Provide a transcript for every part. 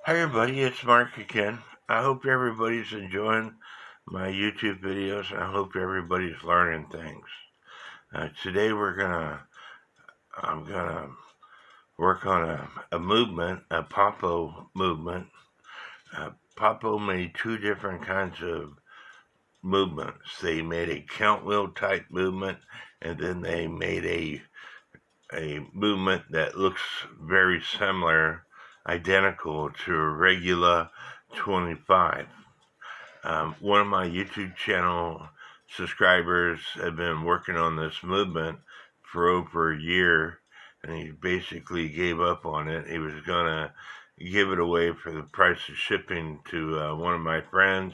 Hi everybody, it's Mark again. I hope everybody's enjoying my YouTube videos. I hope everybody's learning things. Today I'm gonna work on a movement, a Poppo movement. Poppo made two different kinds of movements. They made a count wheel type movement, and then they made a movement that looks very similar, identical to a regular 25. One of my YouTube channel subscribers had been working on this movement for over a year, and he basically gave up on it. He was going to give it away for the price of shipping to one of my friends.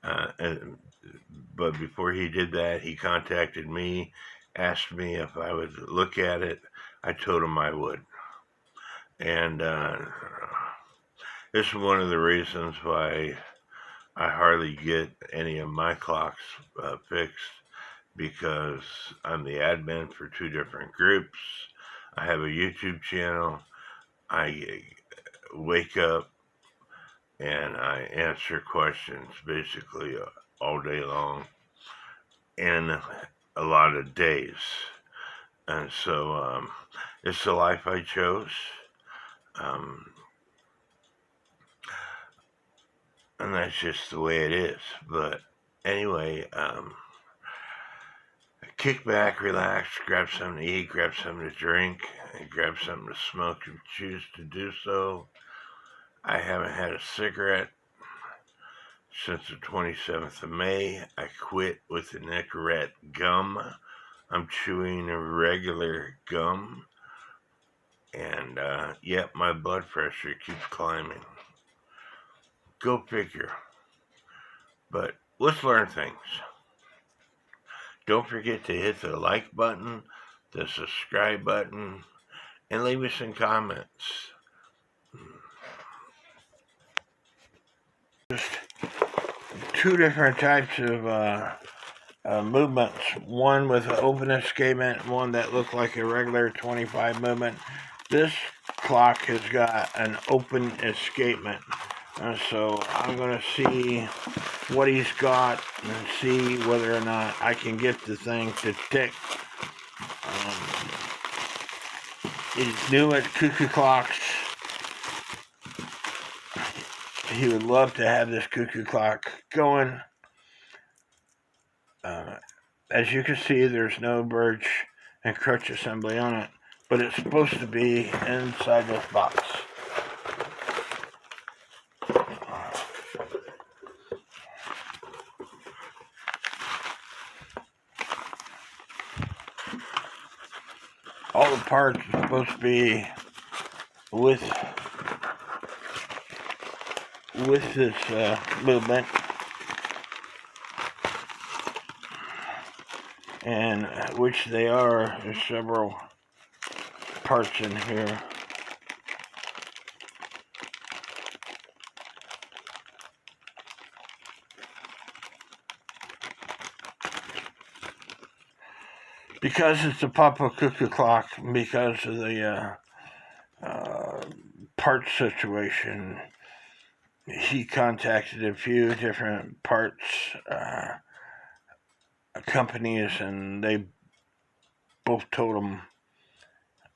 But before he did that, he contacted me, asked me if I would look at it. I told him I would. And this is one of the reasons why I hardly get any of my clocks fixed, because I'm the admin for two different groups. I have a YouTube channel. I wake up and I answer questions basically all day long in a lot of days. And so it's the life I chose. And that's just the way it is. But anyway, kick back, relax, grab something to eat, grab something to drink, and grab something to smoke if you choose to do so. I haven't had a cigarette since the 27th of May. I quit with the Nicorette gum. I'm chewing a regular gum. And, yep, my blood pressure keeps climbing. Go figure. But let's learn things. Don't forget to hit the like button, the subscribe button, and leave me some comments. Just two different types of movements. One with an open escapement, one that looked like a regular 25 movement. This clock has got an open escapement. So I'm going to see what he's got and see whether or not I can get the thing to tick. He's new at cuckoo clocks. He would love to have this cuckoo clock going. As you can see, there's no verge and crutch assembly on it, but it's supposed to be inside this box. All the parts are supposed to be with this movement, and which they are. There's several parts in here. Because it's a Poppo cuckoo clock, because of the part situation, he contacted a few different parts companies, and they both told him,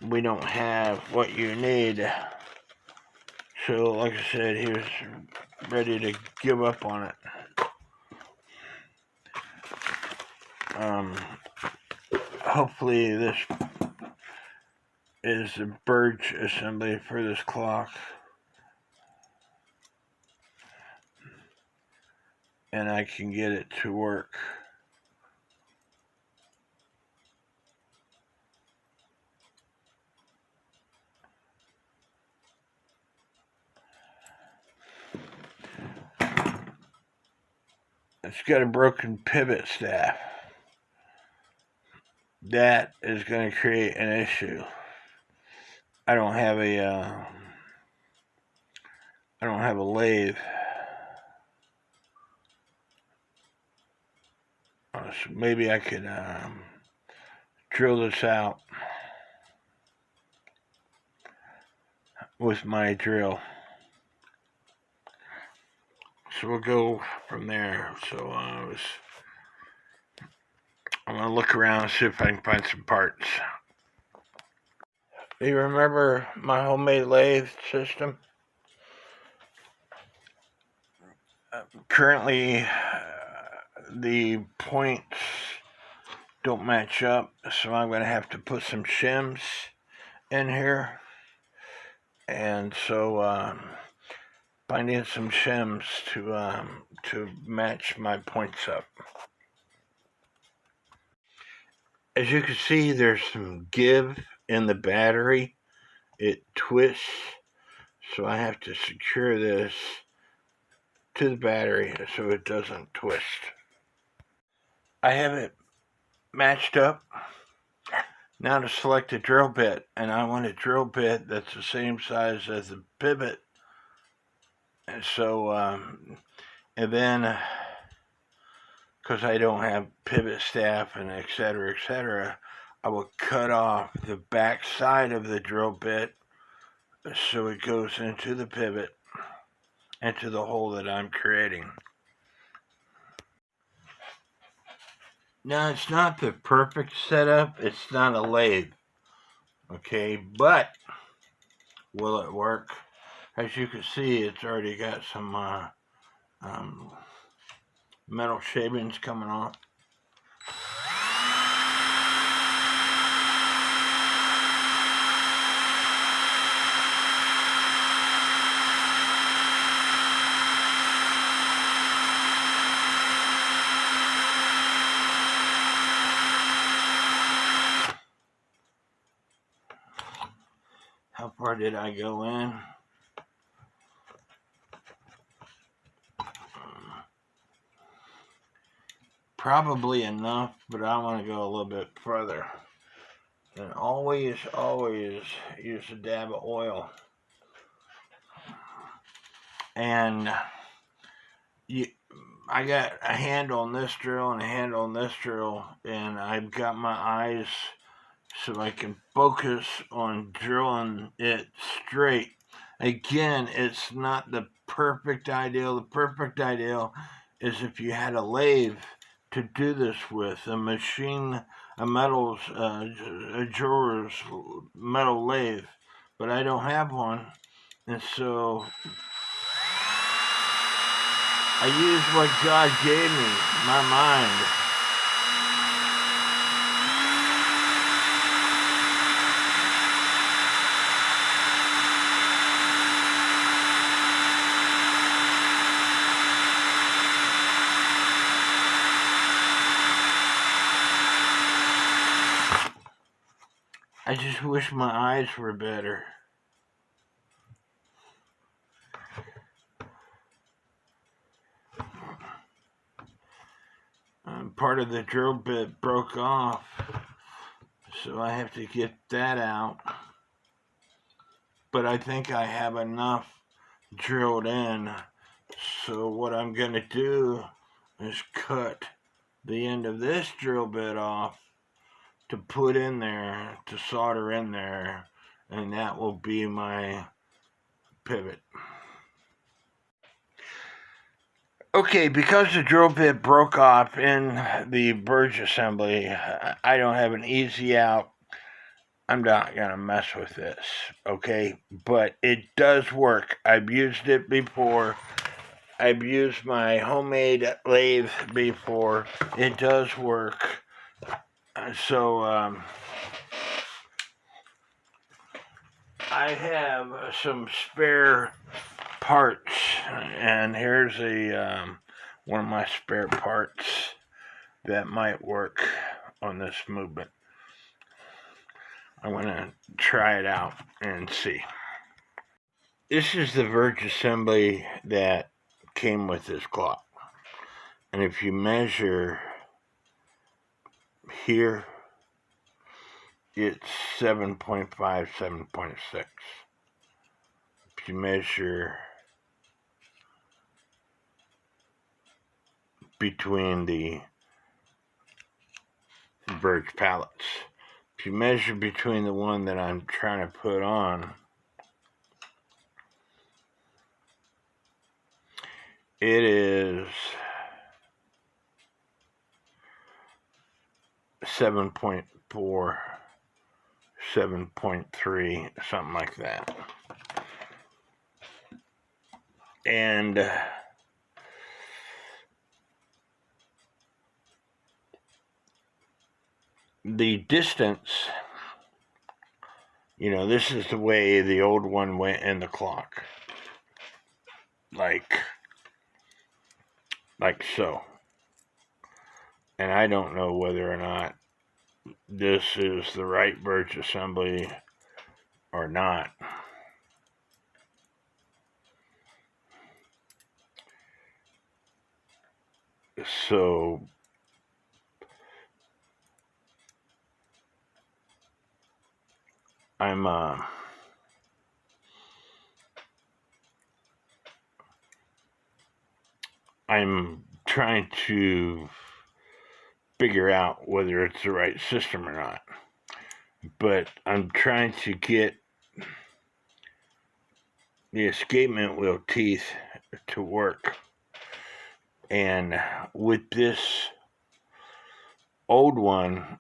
we don't have what you need. So, like I said, he was ready to give up on it. Hopefully this is the verge assembly for this clock. And I can get it to work. It's got a broken pivot staff. That is going to create an issue. I don't have a lathe. So maybe I could drill this out with my drill. So we'll go from there. So I'm going to look around and see if I can find some parts. Do you remember my homemade lathe system? Currently, the points don't match up, so I'm going to have to put some shims in here. And so finding some shims to match my points up. As you can see, there's some give in the battery. It twists, so I have to secure this to the battery so it doesn't twist. I have it matched up. Now to select a drill bit, and I want a drill bit that's the same size as the pivot. And so, and then, because I don't have pivot staff and etc., I will cut off the back side of the drill bit so it goes into the pivot, into the hole that I'm creating. Now, it's not the perfect setup. It's not a lathe, okay? But will it work? As you can see, it's already got some metal shavings coming off. How far did I go in? Probably enough, but I want to go a little bit further. And always use a dab of oil. And I got a hand on this drill and a hand on this drill, and I've got my eyes so I can focus on drilling it straight. Again, it's not the perfect ideal. The perfect ideal is if you had a lathe to do this with, a machine, a jeweler's metal lathe, but I don't have one, and so I use what God gave me, my mind. I just wish my eyes were better. Part of the drill bit broke off, so I have to get that out. But I think I have enough drilled in, so what I'm going to do is cut the end of this drill bit off to put in there, to solder in there, and that will be my pivot. Okay, because the drill bit broke off in the verge assembly, I don't have an easy out. I'm not going to mess with this, okay? But it does work. I've used it before. I've used my homemade lathe before. It does work. So, I have some spare parts, and here's one of my spare parts that might work on this movement. I'm going to try it out and see. This is the verge assembly that came with this clock. And if you measure here, it's 7.5, 7.6. If you measure between the verge pallets, if you measure between the one that I'm trying to put on, It is 7.4, 7.3, something like that. And the distance, this is the way the old one went in the clock. Like so. And I don't know whether or not this is the right verge assembly or not. So I'm trying to figure out whether it's the right system or not. But I'm trying to get the escapement wheel teeth to work. And with this old one,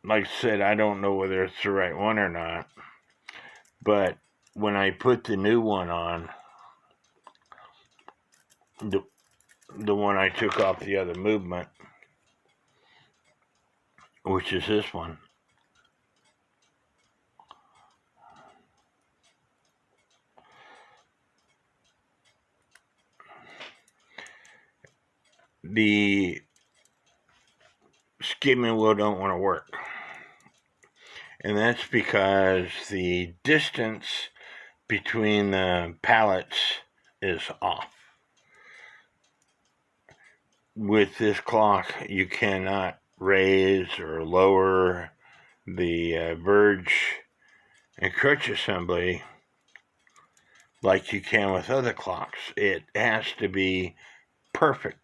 like I said, I don't know whether it's the right one or not. But when I put the new one on, the one I took off the other movement, which is this one, the escapement wheel don't want to work. And that's because the distance between the pallets is off. With this clock, you cannot raise or lower the verge and crutch assembly like you can with other clocks. It has to be perfect.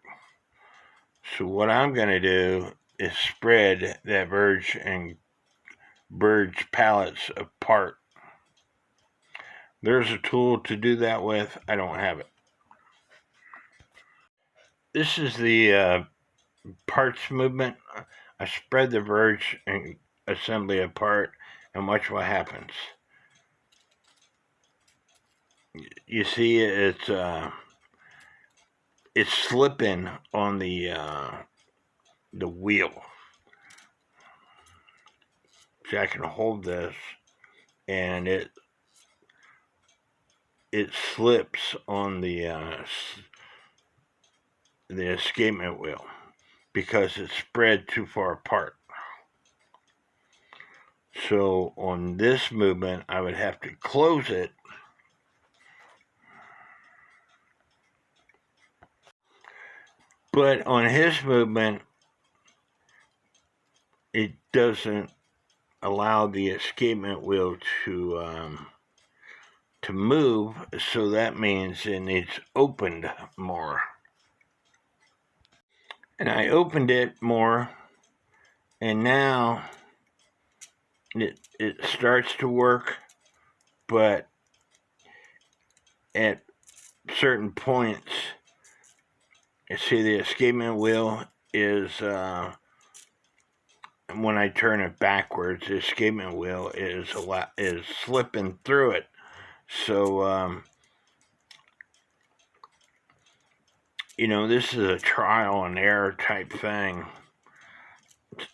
So what I'm going to do is spread that verge and pallets apart. There's a tool to do that with. I don't have it. This is the parts movement. I spread the verge and assembly apart and watch what happens. You see it's slipping on the wheel. See, I can hold this and it slips on the escapement wheel because it's spread too far apart. So on this movement, I would have to close it. But on his movement, it doesn't allow the escapement wheel to move, so that means it needs opened more. And I opened it more, and now it starts to work, but at certain points, you see the escapement wheel is, when I turn it backwards, the escapement wheel is slipping through it. So, this is a trial and error type thing.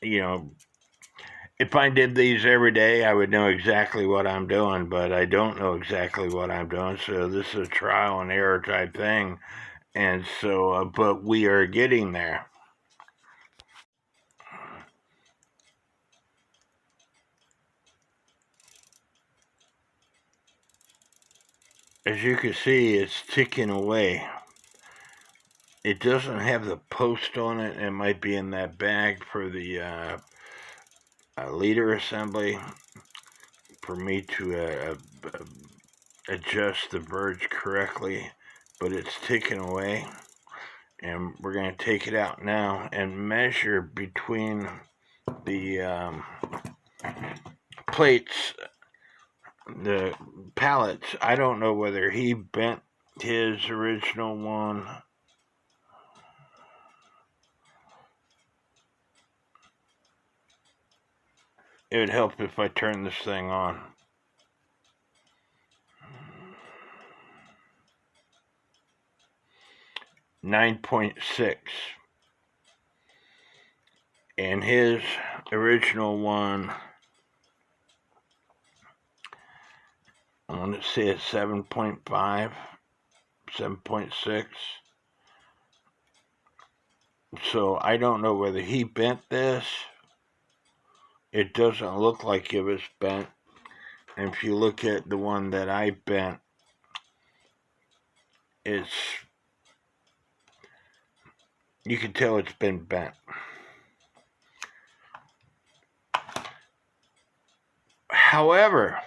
If I did these every day, I would know exactly what I'm doing, but I don't know exactly what I'm doing. So this is a trial and error type thing. And so, but we are getting there. As you can see, it's ticking away. It doesn't have the post on it. It might be in that bag for the leader assembly for me to adjust the verge correctly, but it's ticking away. And we're going to take it out now and measure between the plates, the pallets. I don't know whether he bent his original one it would help if I turn this thing on. .6, and his original one, I want to say it's 7.5, 7.6. So I don't know whether he bent this. It doesn't look like it was bent. And if you look at the one that I bent, you can tell it's been bent. However,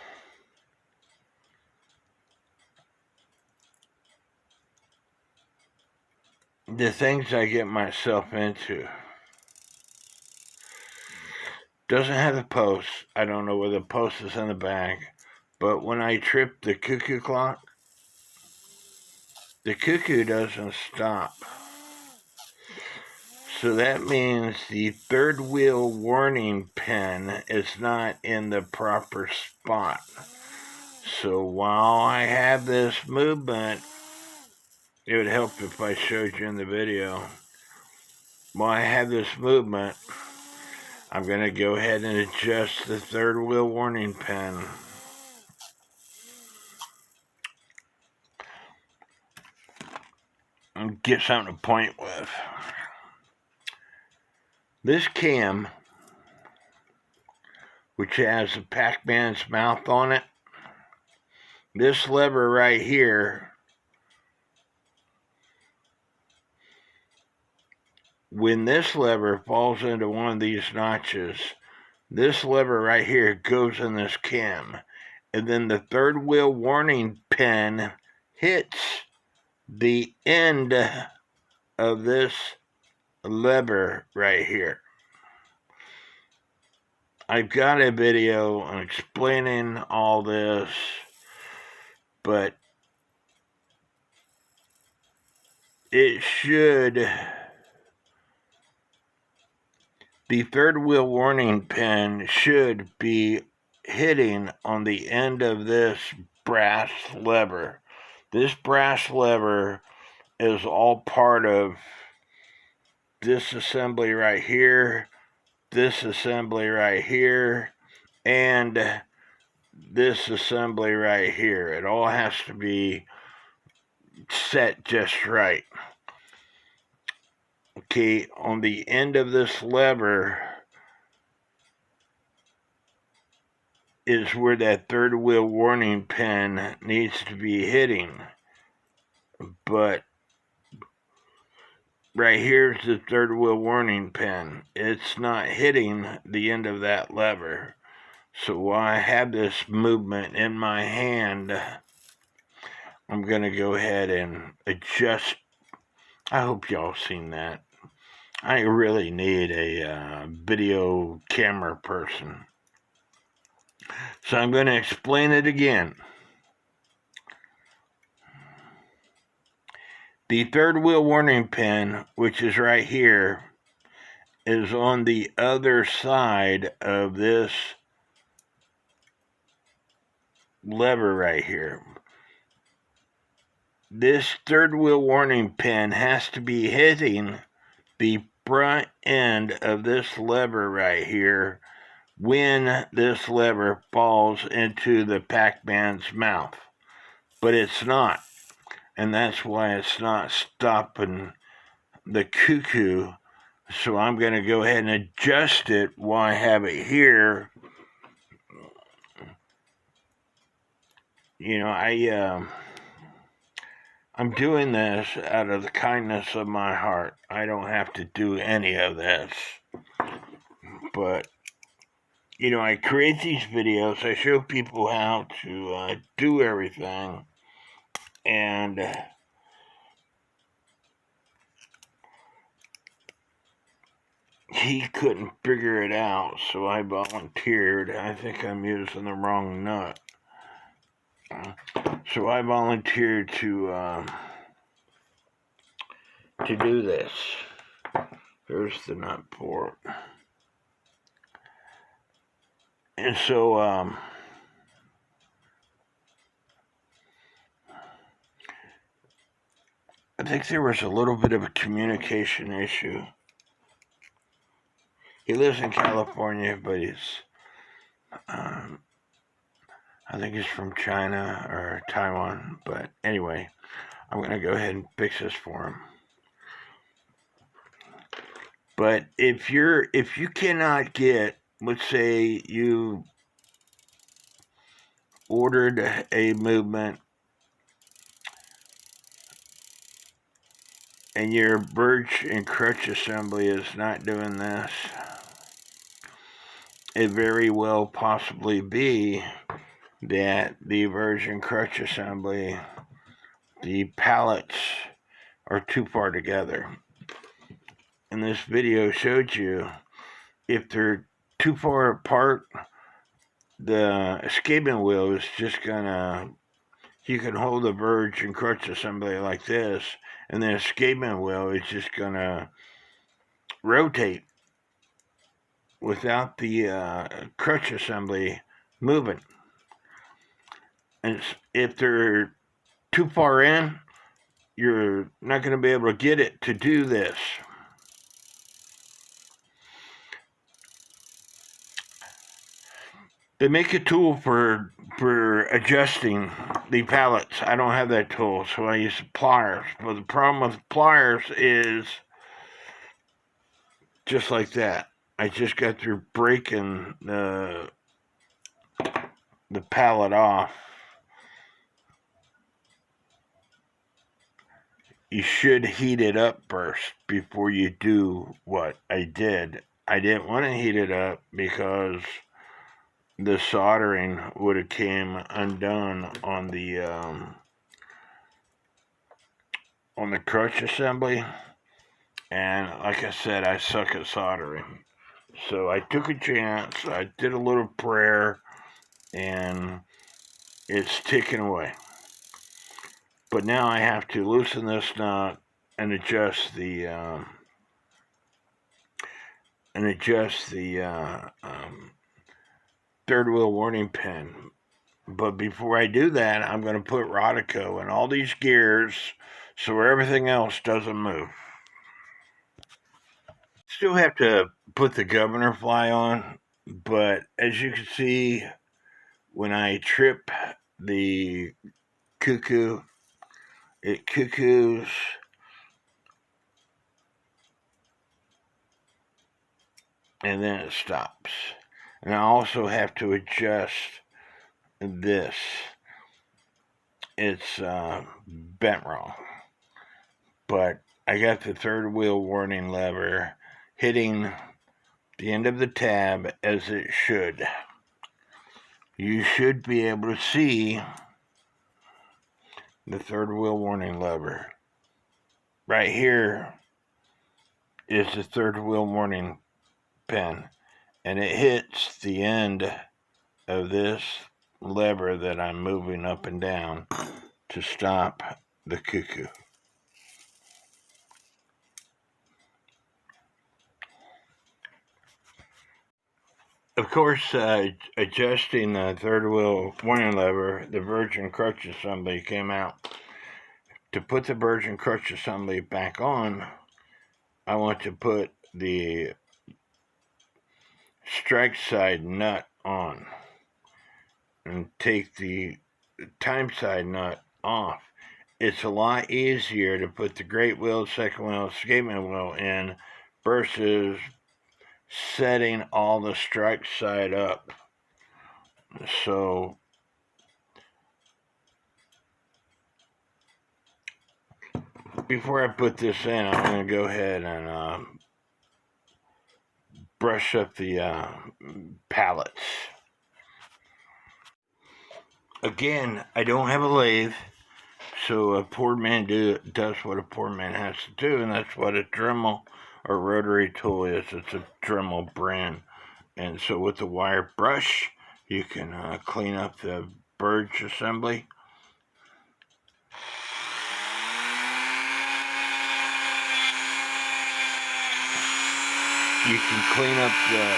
the things I get myself into doesn't have the post. I don't know whether the post is in the bag, but when I trip the cuckoo clock, the cuckoo doesn't stop. So that means the third wheel warning pin is not in the proper spot. So while I have this movement, it would help if I showed you in the video. While I have this movement, I'm going to go ahead and adjust the third wheel warning pin. And get something to point with. This cam, which has a Pac-Man's mouth on it, this lever right here, when this lever falls into one of these notches, this lever right here goes in this cam, and then the third wheel warning pin hits the end of this lever right here. I've got a video explaining all this, but the third wheel warning pin should be hitting on the end of this brass lever. This brass lever is all part of this assembly right here, this assembly right here, and this assembly right here. It all has to be set just right. Okay, on the end of this lever is where that third wheel warning pin needs to be hitting. But right here is the third wheel warning pin. It's not hitting the end of that lever. So while I have this movement in my hand, I'm going to go ahead and adjust. I hope y'all seen that. I really need a video camera person. So I'm going to explain it again. The third wheel warning pin, which is right here, is on the other side of this lever right here. This third wheel warning pin has to be hitting the front end of this lever right here when this lever falls into the Pac-Man's mouth. But it's not. And that's why it's not stopping the cuckoo. So I'm going to go ahead and adjust it while I have it here. You know, I'm doing this out of the kindness of my heart. I don't have to do any of this. But, you know, I create these videos. I show people how to do everything. And he couldn't figure it out, so I volunteered. I think I'm using the wrong nut. So I volunteered to do this. Here's the nut port. And so, I think there was a little bit of a communication issue. He lives in California, but he's, I think he's from China or Taiwan. But anyway, I'm going to go ahead and fix this for him. But if you cannot get, let's say you ordered a movement and your verge and crutch assembly is not doing this, it very well possibly be that the verge and crutch assembly, the pallets are too far together. And this video showed you if they're too far apart, the escapement wheel is just gonna, you can hold the verge and crutch assembly like this, and the escapement wheel is just gonna rotate without the crutch assembly moving. And if they're too far in, you're not going to be able to get it to do this. They make a tool for adjusting the pallets. I don't have that tool, so I use pliers. But the problem with pliers is just like that. I just got through breaking the pallet off. You should heat it up first before you do what I did. I didn't want to heat it up because the soldering would have came undone on the crutch assembly, and like I said, I suck at soldering. So I took a chance. I did a little prayer, and it's ticking away. But now I have to loosen this nut and adjust the third wheel warning pin. But before I do that, I'm going to put Rodico in all these gears so everything else doesn't move. Still have to put the governor fly on, but as you can see, when I trip the cuckoo, it cuckoos, and then it stops. And I also have to adjust this. It's bent wrong. But I got the third wheel warning lever hitting the end of the tab as it should. You should be able to see the third wheel warning lever. Right here is the third wheel warning pin, and it hits the end of this lever that I'm moving up and down to stop the cuckoo. Of course, adjusting the third wheel warning lever, the verge and crutch assembly came out. To put the verge and crutch assembly back on, I want to put the strike side nut on and take the time side nut off. It's a lot easier to put the great wheel, second wheel, escapement wheel in versus setting all the strike side up. So before I put this in, I'm going to go ahead and brush up the pallets. Again, I don't have a lathe, so a poor man does what a poor man has to do, and that's what a Dremel or rotary tool is. It's a Dremel brand. And so with the wire brush, you can clean up the verge assembly. You can clean up the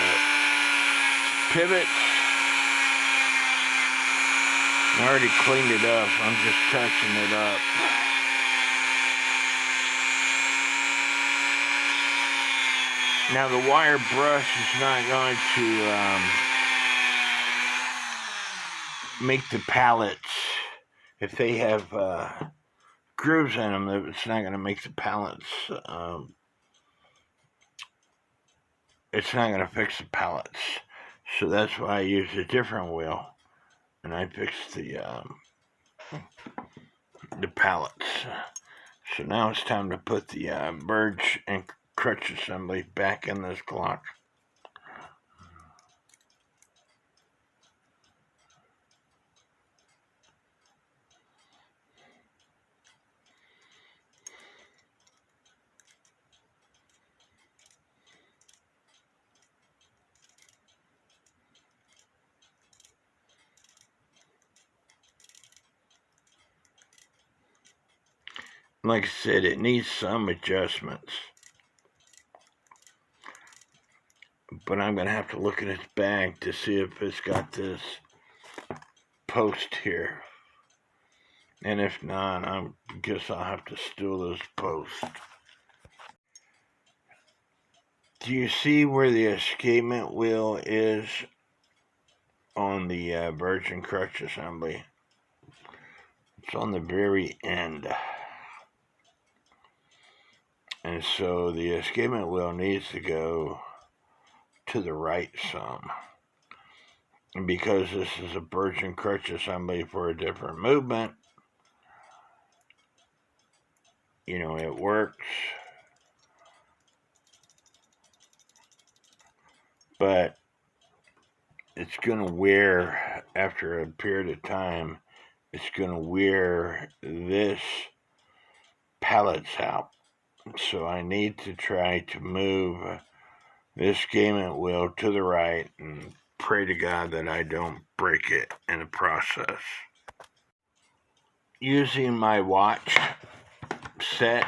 pivots I already cleaned it up. I'm just touching it up. Now the wire brush is not going to make the pallets, if they have grooves in them, it's not going to make the pallets, it's not going to fix the pallets. So that's why I use a different wheel, and I fixed the pallets. So now it's time to put the verge and crutch assembly back in this clock. Like I said, it needs some adjustments. But I'm going to have to look at its bag to see if it's got this post here. And if not, I guess I'll have to steal this post. Do you see where the escapement wheel is on the verge and crutch assembly? It's on the very end. And so the escapement wheel needs to go to the right some. And because this is a verge and crutch assembly for a different movement, you know, it works. But it's going to wear, after a period of time, it's going to wear this pallets out. So I need to try to move this escapement wheel to the right and pray to God that I don't break it in the process. Using my watch set,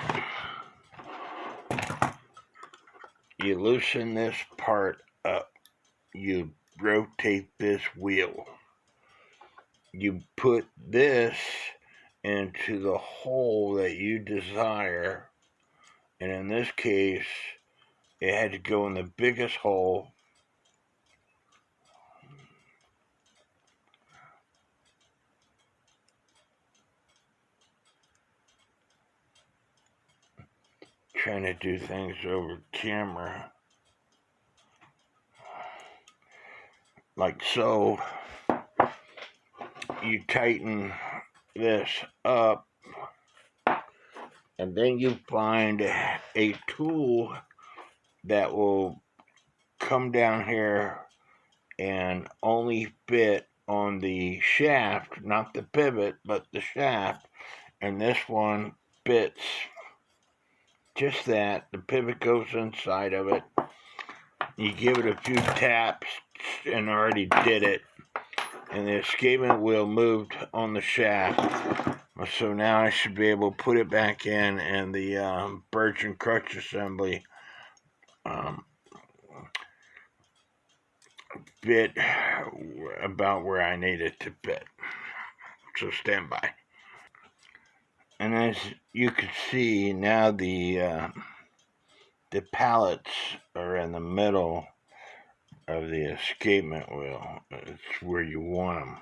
you loosen this part up. You rotate this wheel. You put this into the hole that you desire, and in this case, it had to go in the biggest hole. Trying to do things over camera. Like so. You tighten this up, and then you find a tool that will come down here and only fit on the shaft, not the pivot, but the shaft. And this one fits just that. The pivot goes inside of it. You give it a few taps, and already did it. And the escapement wheel moved on the shaft. So now I should be able to put it back in, and the verge and crutch assembly fit about where I need it to fit. So stand by. And as you can see, now the pallets are in the middle of the escapement wheel. It's where you want them.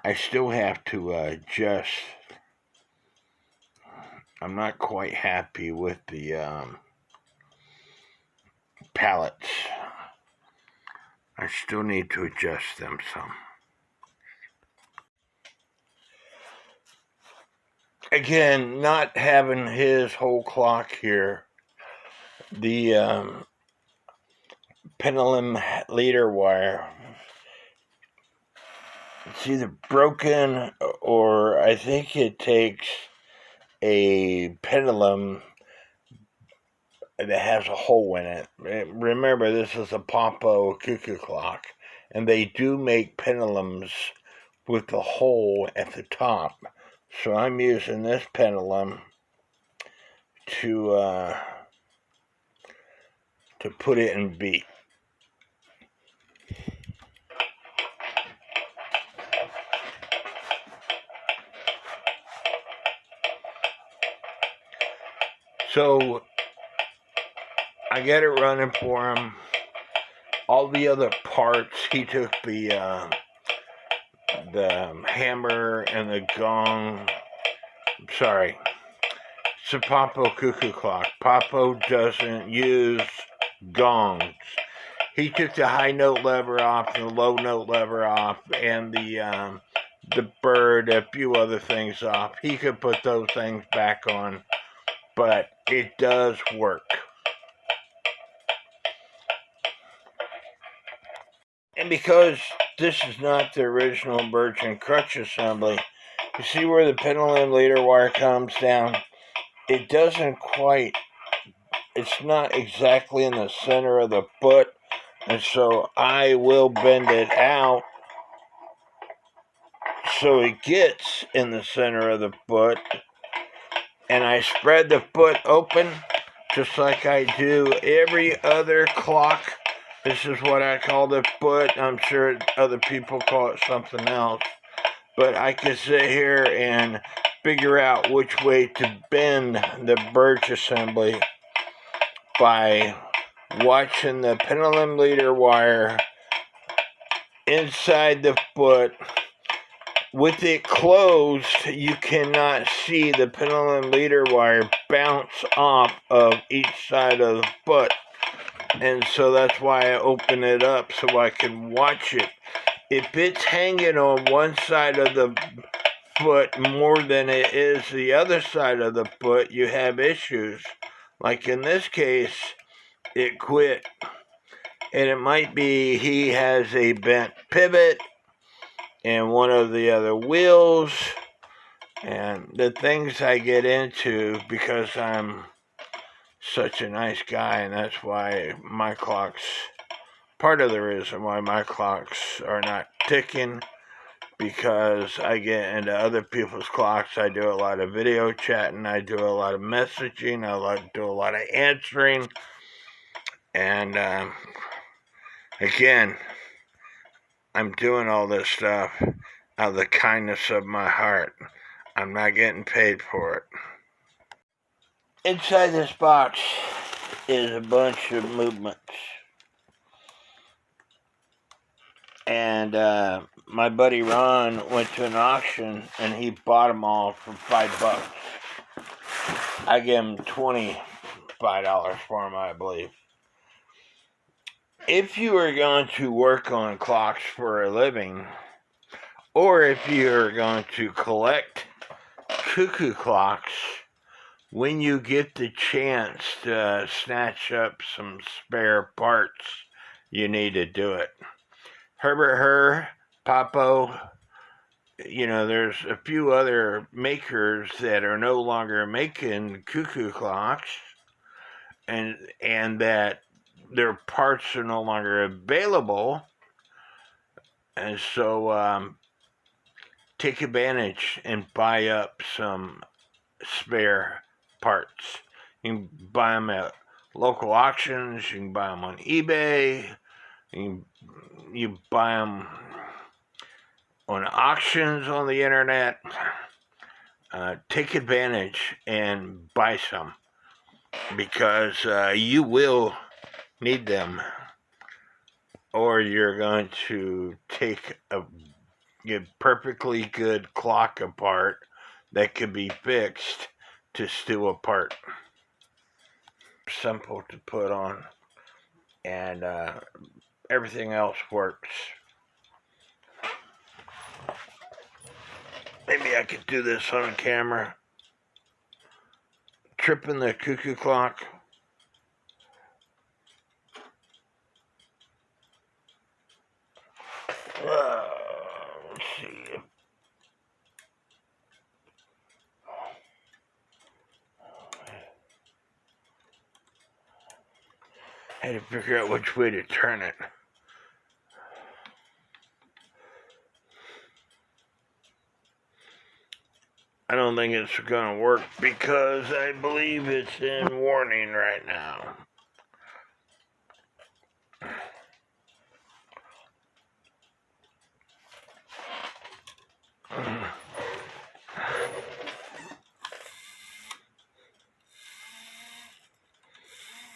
I still have to adjust. I'm not quite happy with the pallets. I still need to adjust them some. Again, not having his whole clock here, the pendulum leader wire, it's either broken, or I think it takes a pendulum that has a hole in it. Remember, this is a Poppo cuckoo clock, and they do make pendulums with the hole at the top. So I'm using this pendulum to to put it in beat. So I get it running for him. All the other parts, he took the hammer and the gong. Sorry, it's a Poppo cuckoo clock. Poppo doesn't use gongs. He took the high note lever off, the low note lever off, and the bird, a few other things off. He could put those things back on, but it does work. And because this is not the original verge and crutch assembly, you see where the pendulum leader wire comes down? It doesn't quite, it's not exactly in the center of the foot, and so I will bend it out so it gets in the center of the foot, and I spread the foot open just like I do every other clock. This is what I call the foot. I'm sure other people call it something else, but I can sit here and figure out which way to bend the verge assembly by watching the pendulum leader wire inside the foot. With it closed, you cannot see the pendulum leader wire bounce off of each side of the foot. And so that's why I open it up so I can watch it. If it's hanging on one side of the foot more than it is the other side of the foot, you have issues. Like in this case, it quit. And it might be he has a bent pivot and one of the other wheels, and the things I get into because I'm such a nice guy, and that's why my clocks, part of the reason why my clocks are not ticking, because I get into other people's clocks. I do a lot of video chatting, I do a lot of messaging, I do a lot of answering, and again, I'm doing all this stuff out of the kindness of my heart. I'm not getting paid for it. Inside this box is a bunch of movements. And my buddy Ron went to an auction and he bought them all for $5. I gave him $25 for them, I believe. If you are going to work on clocks for a living, or if you are going to collect cuckoo clocks, when you get the chance to snatch up some spare parts, you need to do it. Herbert, Poppo, there's a few other makers that are no longer making cuckoo clocks, and that their parts are no longer available, and so take advantage and buy up some spare parts. You can buy them at local auctions, you can buy them on eBay, you buy them on auctions on the internet. Take advantage and buy some, because you will need them, or you're going to take a perfectly good clock apart that could be fixed to steal apart. Simple to put on, and everything else works. Maybe I could do this on camera. Tripping the cuckoo clock. Let's see. I had to figure out which way to turn it. I don't think it's going to work because I believe it's in warning right now.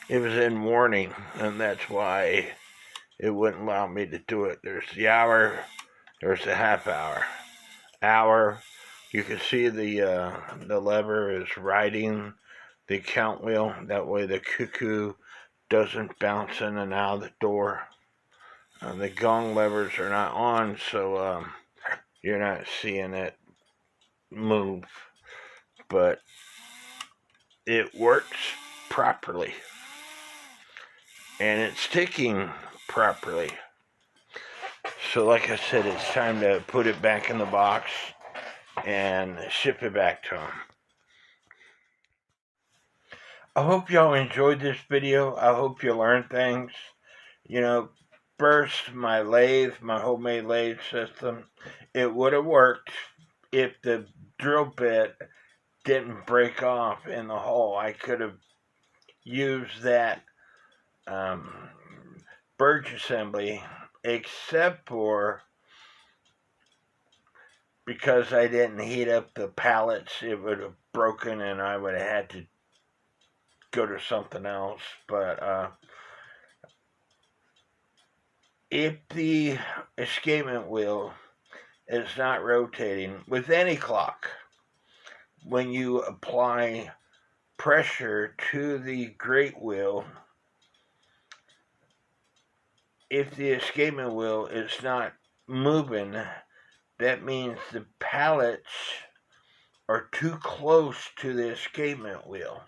it was in warning, and that's why it wouldn't allow me to do it. There's the hour, there's the half hour. Hour, you can see the lever is riding the count wheel. That way the cuckoo doesn't bounce in and out of the door. The gong levers are not on, so you're not seeing it move, but it works properly, and it's ticking properly. So like I said, it's time to put it back in the box and ship it back to them. I hope y'all enjoyed this video. I hope you learned things. You know, first, my lathe, my homemade lathe system, it would have worked if the drill bit didn't break off in the hole. I could have used that verge assembly, except for because I didn't heat up the pallets, it would have broken and I would have had to go to something else. But if the escapement wheel is not rotating with any clock, when you apply pressure to the grate wheel, if the escapement wheel is not moving, that means the pallets are too close to the escapement wheel.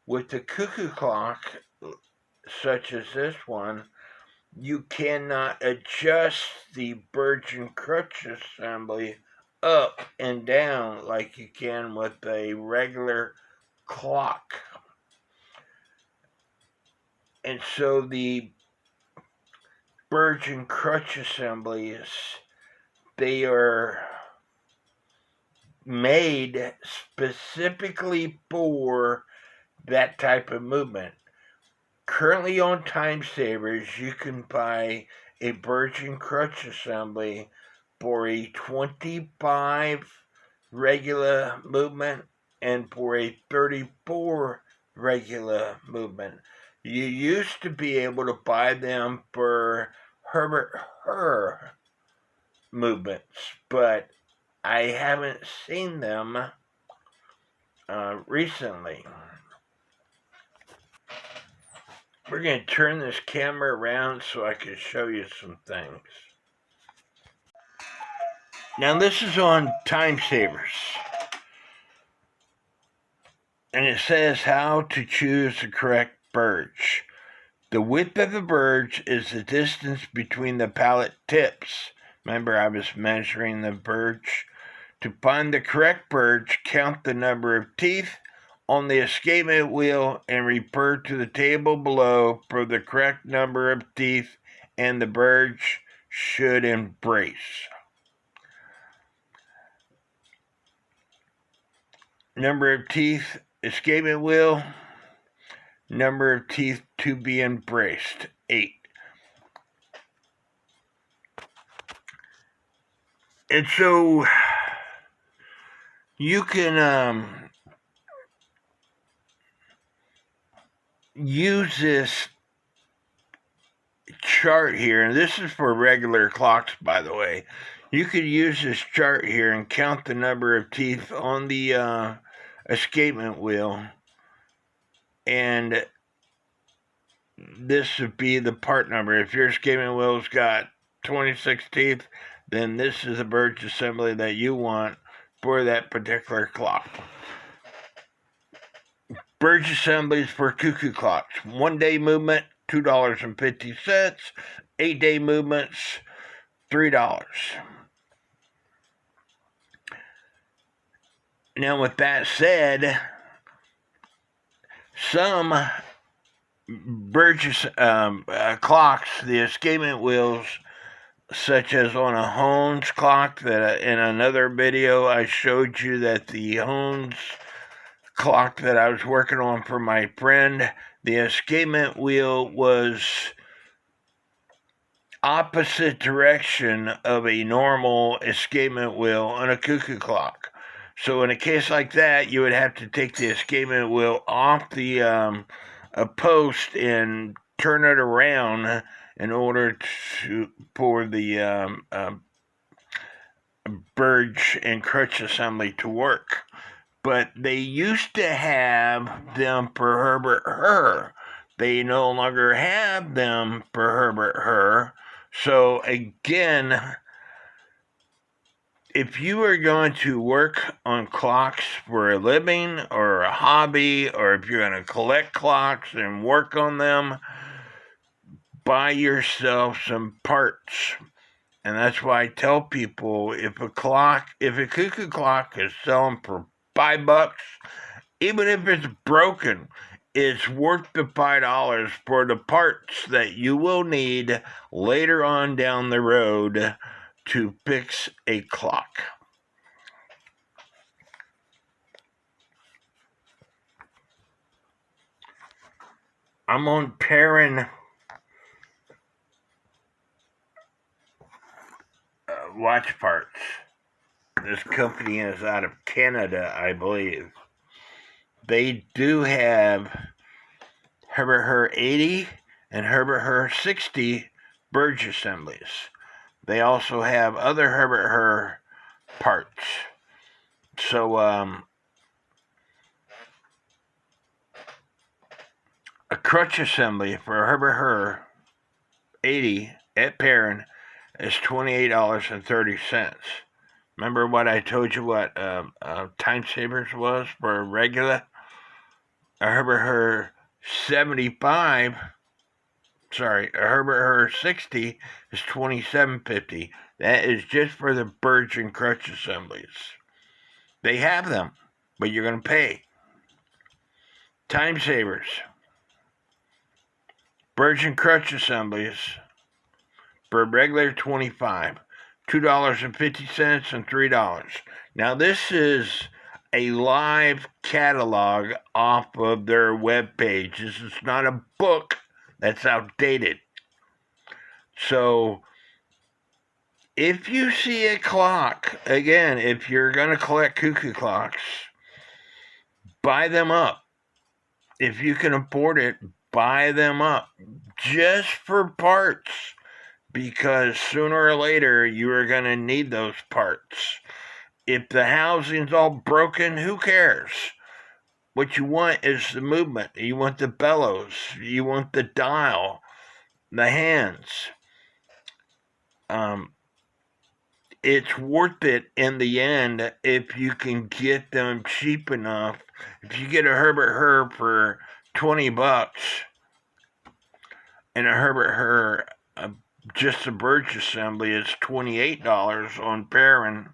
With the cuckoo clock, such as this one, you cannot adjust the verge and crutch assembly up and down like you can with a regular clock. And so the verge and crutch assemblies, they are made specifically for that type of movement. Currently on Time Savers, you can buy a verge and crutch assembly for a 25 regular movement and for a 34 regular movement. You used to be able to buy them for her movements, but I haven't seen them recently. We're going to turn this camera around so I can show you some things. Now this is on Time Savers, and it says how to choose the correct verge. The width of the verge is the distance between the pallet tips. Remember, I was measuring the verge. To find the correct verge, count the number of teeth on the escapement wheel and refer to the table below for the correct number of teeth and the verge should embrace. Number of teeth, escapement wheel, number of teeth to be embraced, 8. And so you can use this chart here, and this is for regular clocks, by the way. You could use this chart here and count the number of teeth on the escapement wheel, and this would be the part number. If your escapement wheel's got 26 teeth, then this is the verge assembly that you want for that particular clock. Verge assemblies for cuckoo clocks. 1-day movement, $2.50. 8-day movements, $3. Now, with that said, some verge clocks, the escapement wheels, such as on a Hones clock, that in another video I showed you that the Hones clock that I was working on for my friend, the escapement wheel was opposite direction of a normal escapement wheel on a cuckoo clock. So in a case like that, you would have to take the escapement wheel off the a post and turn it around in order for the verge and crutch assembly to work. But they used to have them for Herbert Hur. They no longer have them for Herbert Hur. So again, if you are going to work on clocks for a living or a hobby, or if you're going to collect clocks and work on them, buy yourself some parts. And that's why I tell people, if a cuckoo clock is selling for $5, even if it's broken, it's worth the $5 for the parts that you will need later on down the road to fix a clock. I'm on Perrin watch parts. This company is out of Canada, I believe. They do have Herbert Hur 80 and Herbert Hur 60 verge assemblies. They also have other Herbert Hur parts. So, a crutch assembly for a Herbert Hur 80 at Perrin is $28.30. Remember what I told you what Time Savers was for a regular? A Herbert Hur 75, a Herbert Hur 60 is $27.50. That is just for the verge and crutch assemblies. They have them, but you're going to pay. Time Savers, verge and crutch assemblies for a regular $25, $2.50 and $3. Now this is a live catalog off of their webpage. This is not a book that's outdated. So if you see a clock, again, if you're going to collect cuckoo clocks, buy them up. If you can afford it, buy them up just for parts, because sooner or later you are going to need those parts. If the housing's all broken, who cares? What you want is the movement. You want the bellows. You want the dial, the hands. It's worth it in the end if you can get them cheap enough. If you get a Herbert Hur for $20 and a Herbert Hur, just a verge assembly is $28 on Perrin,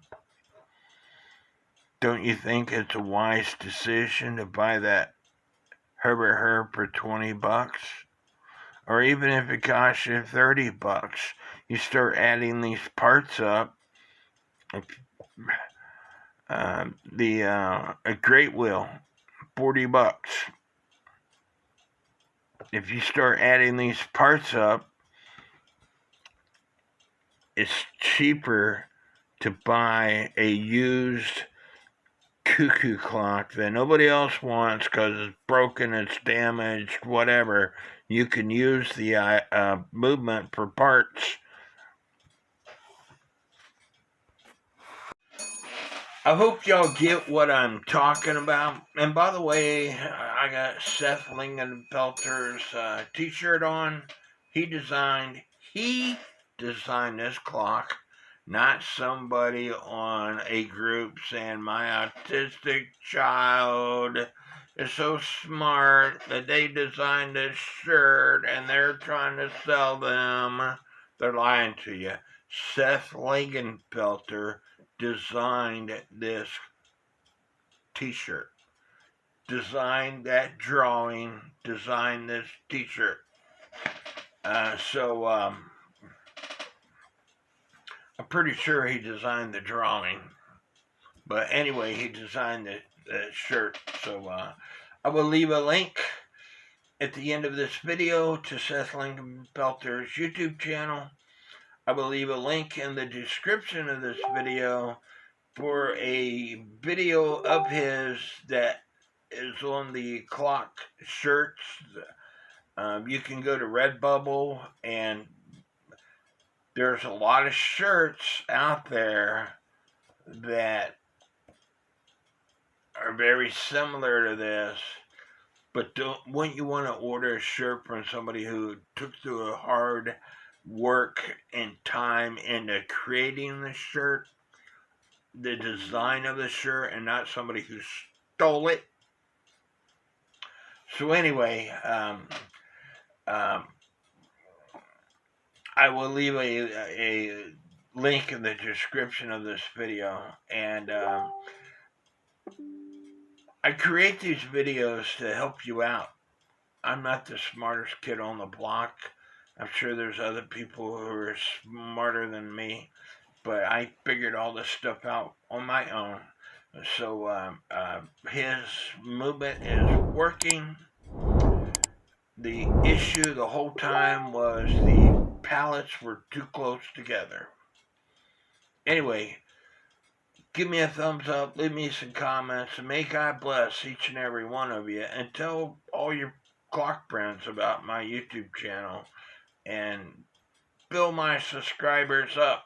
don't you think it's a wise decision to buy that Herbert Hur for $20? Or even if it costs you $30, you start adding these parts up. A great wheel, $40. If you start adding these parts up, it's cheaper to buy a used cuckoo clock that nobody else wants because it's broken, it's damaged, whatever. You can use the movement for parts. I hope y'all get what I'm talking about. And by the way, I got Seth Lingenfelter's t-shirt on. He designed this clock, not somebody on a group saying my autistic child is so smart that they designed this shirt and they're trying to sell them. They're lying to you. Seth Lingenfelter designed this t-shirt, designed that drawing, designed this t-shirt. So I'm pretty sure he designed the drawing. But anyway, he designed the shirt. So I will leave a link at the end of this video to Seth Lingenfelter's YouTube channel. I will leave a link in the description of this video for a video of his that is on the clock shirts. You can go to Redbubble, and there's a lot of shirts out there that are very similar to this. But wouldn't you want to order a shirt from somebody who took through a hard work and time into creating the shirt, the design of the shirt, and not somebody who stole it? So anyway, I will leave a link in the description of this video, and I create these videos to help you out. I'm not the smartest kid on the block. I'm sure there's other people who are smarter than me, but I figured all this stuff out on my own. So his movement is working. The issue the whole time was the pallets were too close together. Anyway, give me a thumbs up, leave me some comments, and may God bless each and every one of you, and tell all your clock friends about my YouTube channel, and build my subscribers up.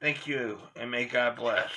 Thank you, and may God bless.